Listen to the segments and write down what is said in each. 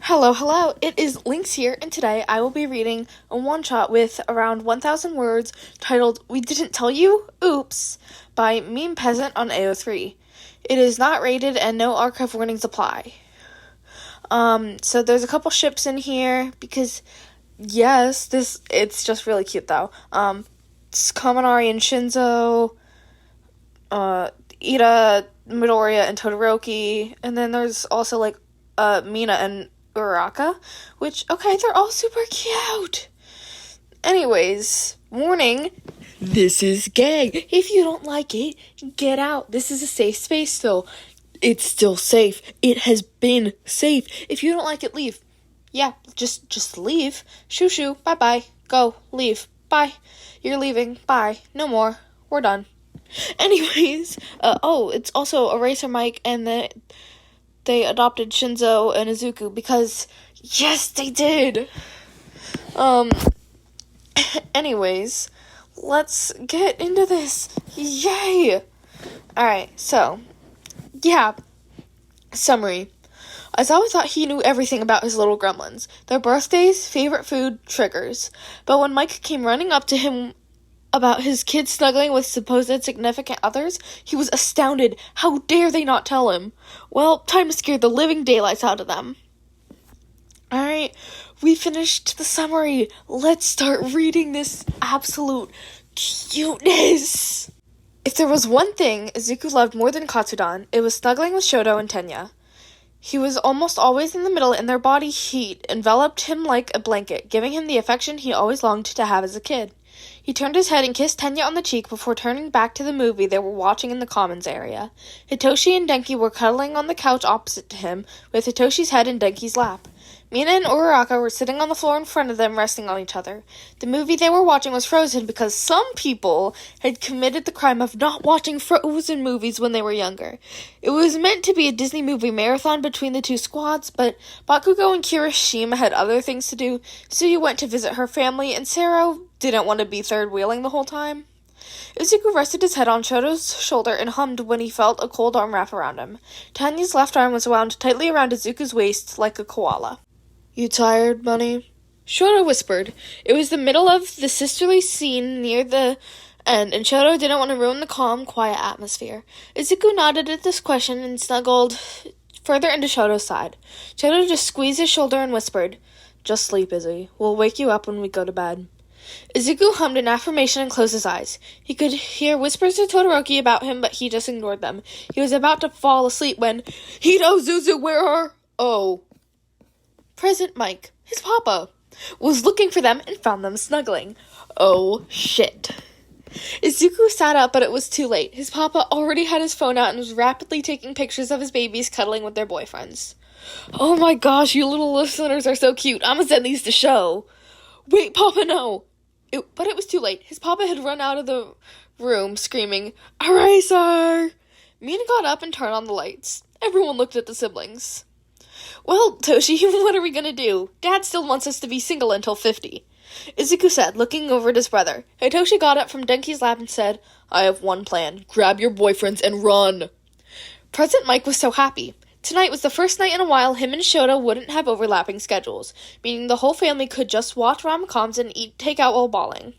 Hello, it is Lynx here, and today I will be reading a one-shot with around 1,000 words titled We Didn't Tell You? Oops, by Meme Peasant on AO3. It is not rated and no archive warnings apply. So there's a couple ships in here because, yes, it's just really cute though. It's Kaminari and Shinzo, Ida, Midoriya, and Todoroki, and then there's also Mina and Uraraka, which, okay, they're all super cute. Anyways, warning, this is gay. If you don't like it, get out. This is a safe space still. It's still safe. It has been safe. If you don't like it, leave. Yeah, just leave. Shoo, bye-bye. Go, leave. Bye. You're leaving. Bye. No more. We're done. Anyways, it's also Eraser Mike and they adopted Shinzo and Izuku because, yes, they did. Anyways, let's get into this. Yay! Alright, so, yeah, summary. Aizawa thought he knew everything about his little gremlins, their birthdays, favorite food, triggers. But when Mike came running up to him about his kids snuggling with supposed significant others, he was astounded. How dare they not tell him? Well, time to scare the living daylights out of them. Alright, we finished the summary. Let's start reading this absolute cuteness. If there was one thing Izuku loved more than Katsudan, it was snuggling with Shoutout and Tenya. He was almost always in the middle, and their body heat enveloped him like a blanket, giving him the affection he always longed to have as a kid. He turned his head and kissed Tenya on the cheek before turning back to the movie they were watching in the commons area. Hitoshi and Denki were cuddling on the couch opposite to him, with Hitoshi's head in Denki's lap. Mina and Uraraka were sitting on the floor in front of them, resting on each other. The movie they were watching was Frozen because some people had committed the crime of not watching Frozen movies when they were younger. It was meant to be a Disney movie marathon between the two squads, but Bakugo and Kirishima had other things to do, so you went to visit her family, and Sero didn't want to be third-wheeling the whole time. Izuku rested his head on Shoto's shoulder and hummed when he felt a cold arm wrap around him. Tanya's left arm was wound tightly around Izuku's waist like a koala. "You tired, bunny?" Shoto whispered. It was the middle of the sisterly scene near the end, and Shoto didn't want to ruin the calm, quiet atmosphere. Izuku nodded at this question and snuggled further into Shoto's side. Shoto just squeezed his shoulder and whispered, "Just sleep, Izzy. We'll wake you up when we go to bed." Izuku hummed an affirmation and closed his eyes. He could hear whispers to Todoroki about him, but he just ignored them. He was about to fall asleep when, "Hito, Zuzu, where are..." Oh. Present Mike, his papa, was looking for them and found them snuggling. Oh, shit. Izuku sat up, but it was too late. His papa already had his phone out and was rapidly taking pictures of his babies cuddling with their boyfriends. "Oh my gosh, you little listeners are so cute. I'm gonna send these to show." "Wait, Papa, no." But it was too late. His papa had run out of the room, screaming, "Eraser!" Mina got up and turned on the lights. Everyone looked at the siblings. "Well, Toshi, what are we gonna do? Dad still wants us to be single until 50. Izuku said, looking over at his brother. Hitoshi got up from Denki's lap and said, "I have one plan. Grab your boyfriends and run." Present Mike was so happy. Tonight was the first night in a while him and Shota wouldn't have overlapping schedules, meaning the whole family could just watch rom-coms and eat takeout while bawling.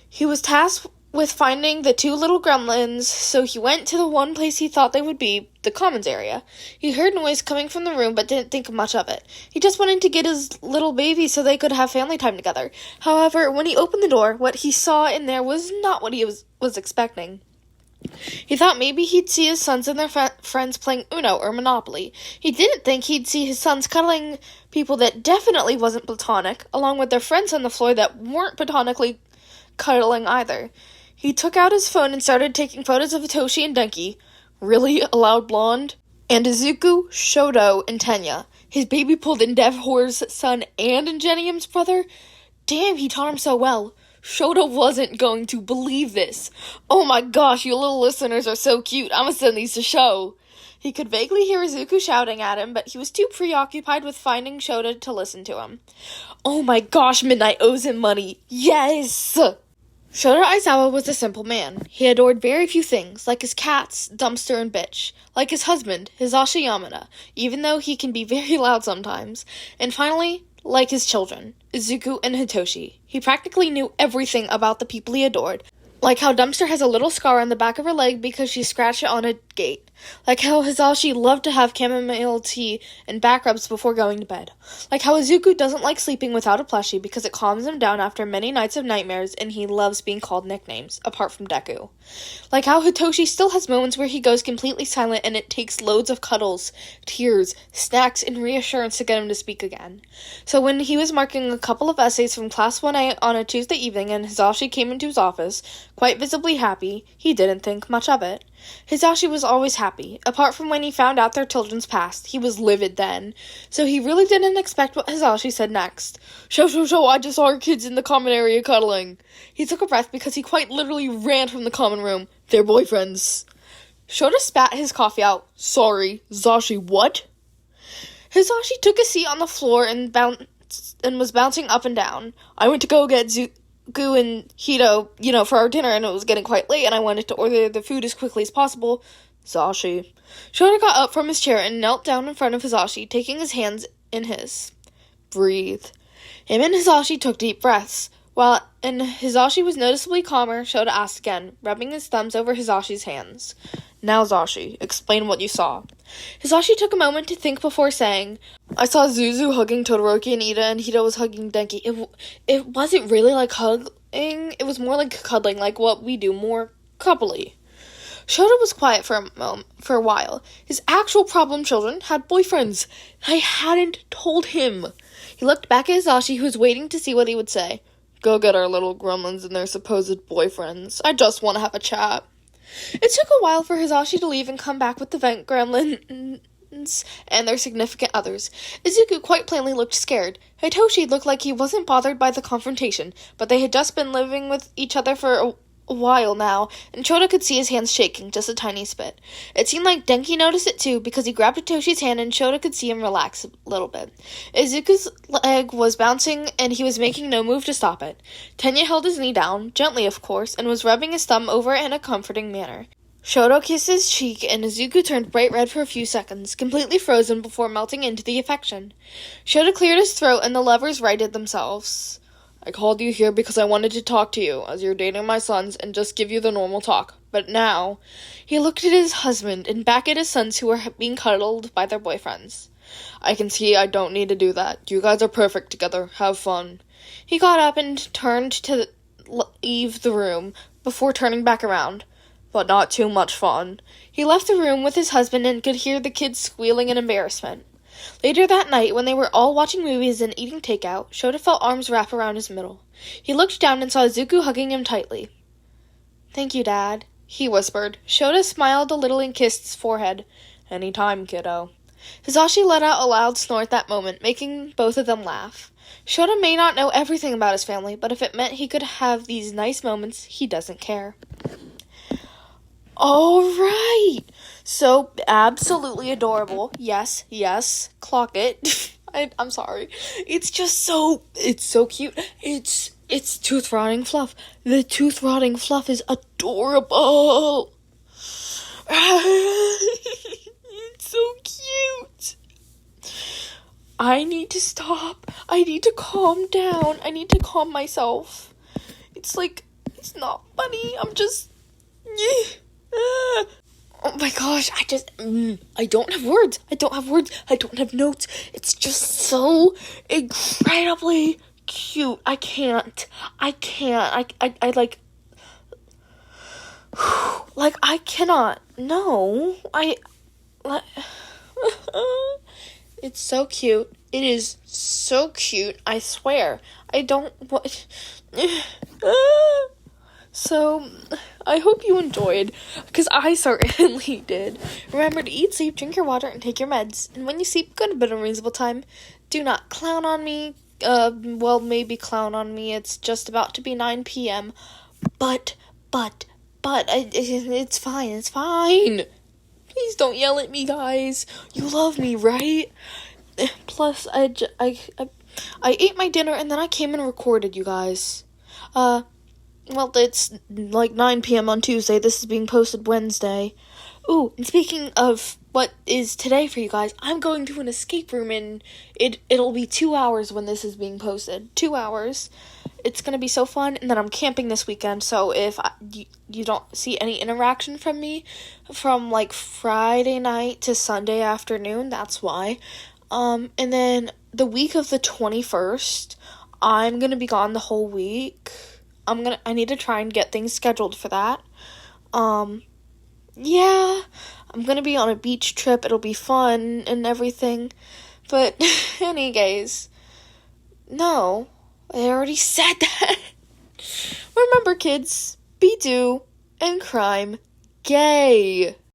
He was tasked with finding the two little gremlins, so he went to the one place he thought they would be, the commons area. He heard noise coming from the room but didn't think much of it. He just wanted to get his little baby so they could have family time together. However, when he opened the door, what he saw in there was not what he was expecting. He thought maybe he'd see his sons and their friends playing Uno or Monopoly. He didn't think he'd see his sons cuddling people that definitely wasn't platonic, along with their friends on the floor that weren't platonically cuddling either. He took out his phone and started taking photos of Hitoshi and Denki, really, a loud blonde, and Izuku, Shoto, and Tenya. His baby pulled Endeavor's son and Ingenium's brother. Damn, he taught him so well. Shota wasn't going to believe this. "Oh my gosh, you little listeners are so cute. I'm gonna send these to show." He could vaguely hear Izuku shouting at him, but he was too preoccupied with finding Shota to listen to him. "Oh my gosh, Midnight owes him money. Yes!" Shoutout Aizawa was a simple man. He adored very few things, like his cats, Dumpster and Bitch, like his husband, Hisashi Yamada, even though he can be very loud sometimes, and finally, like his children, Izuku and Hitoshi. He practically knew everything about the people he adored, like how Dumpster has a little scar on the back of her leg because she scratched it on a gate. Like how Hisashi loved to have chamomile tea and back rubs before going to bed. Like how Izuku doesn't like sleeping without a plushie because it calms him down after many nights of nightmares and he loves being called nicknames, apart from Deku. Like how Hitoshi still has moments where he goes completely silent and it takes loads of cuddles, tears, snacks, and reassurance to get him to speak again. So when he was marking a couple of essays from Class 1A on a Tuesday evening and Hisashi came into his office, quite visibly happy, he didn't think much of it. Hisashi was always happy. Apart from when he found out their children's past, he was livid then. So he really didn't expect what Hisashi said next. Show, I just saw our kids in the common area cuddling. He took a breath because he quite literally ran from the common room. They're boyfriends. Shota spat his coffee out. Sorry, Zashi, what? Hisashi took a seat on the floor and was bouncing up and down. I went to go get Gu and Hito, for our dinner, and it was getting quite late, and I wanted to order the food as quickly as possible. Zashi. Shota got up from his chair and knelt down in front of Hisashi, taking his hands in his. Breathe. Him and Hisashi took deep breaths. And Hisashi was noticeably calmer, Shota asked again, rubbing his thumbs over Hisashi's hands. Now, Zashi, explain what you saw. Hisashi took a moment to think before saying, I saw Zuzu hugging Todoroki and Ida, and Hito was hugging Denki. It wasn't really like hugging, it was more like cuddling, like what we do, more coupley. Shota was quiet for a while. His actual problem children had boyfriends. I hadn't told him. He looked back at Hisashi, who was waiting to see what he would say. Go get our little gremlins and their supposed boyfriends. I just want to have a chat. It took a while for Hisashi to leave and come back with the vent gremlins and their significant others. Izuku quite plainly looked scared. Hitoshi looked like he wasn't bothered by the confrontation, but they had just been living with each other for a while now, and Shota could see his hands shaking, just a tiny bit. It seemed like Denki noticed it too, because he grabbed Hitoshi's hand and Shota could see him relax a little bit. Izuku's leg was bouncing, and he was making no move to stop it. Tenya held his knee down, gently of course, and was rubbing his thumb over it in a comforting manner. Shota kissed his cheek, and Izuku turned bright red for a few seconds, completely frozen before melting into the affection. Shota cleared his throat, and the levers righted themselves. I called you here because I wanted to talk to you, as you're dating my sons, and just give you the normal talk. But now, he looked at his husband and back at his sons who were being cuddled by their boyfriends. I can see I don't need to do that. You guys are perfect together. Have fun. He got up and turned to leave the room before turning back around. But not too much fun. He left the room with his husband and could hear the kids squealing in embarrassment. Later that night, when they were all watching movies and eating takeout, Shota felt arms wrap around his middle. He looked down and saw Izuku hugging him tightly. Thank you, Dad, he whispered. Shota smiled a little and kissed his forehead. Any time, kiddo. Hisashi let out a loud snort that moment, making both of them laugh. Shota may not know everything about his family, but if it meant he could have these nice moments, he doesn't care. All right. So, absolutely adorable. Yes, clock it. I'm sorry. It's so cute. It's tooth rotting fluff. The tooth rotting fluff is adorable. It's so cute. I need to stop. I need to calm down. I need to calm myself. It's not funny. I'm just... Oh my gosh, I don't have words. I don't have notes. It's just so incredibly cute. I can't. I cannot. No. It's so cute. It is so cute. I swear. So, I hope you enjoyed, because I certainly did. Remember to eat, sleep, drink your water, and take your meds. And when you sleep, go to bed at a reasonable time. Do not clown on me. Maybe clown on me. It's just about to be 9 p.m. But, it's fine. It's fine. Please don't yell at me, guys. You love me, right? Plus, I ate my dinner, and then I came and recorded, you guys. Well, it's like 9 p.m. on Tuesday. This is being posted Wednesday. Ooh, and speaking of what is today for you guys, I'm going to an escape room, and it'll be 2 hours when this is being posted. 2 hours. It's going to be so fun, and then I'm camping this weekend, so if you don't see any interaction from me from, like, Friday night to Sunday afternoon, that's why. And then the week of the 21st, I'm going to be gone the whole week. I need to try and get things scheduled for that. Yeah, I'm gonna be on a beach trip. It'll be fun and everything. But, anyways, no, I already said that. Remember, kids, be do and crime gay.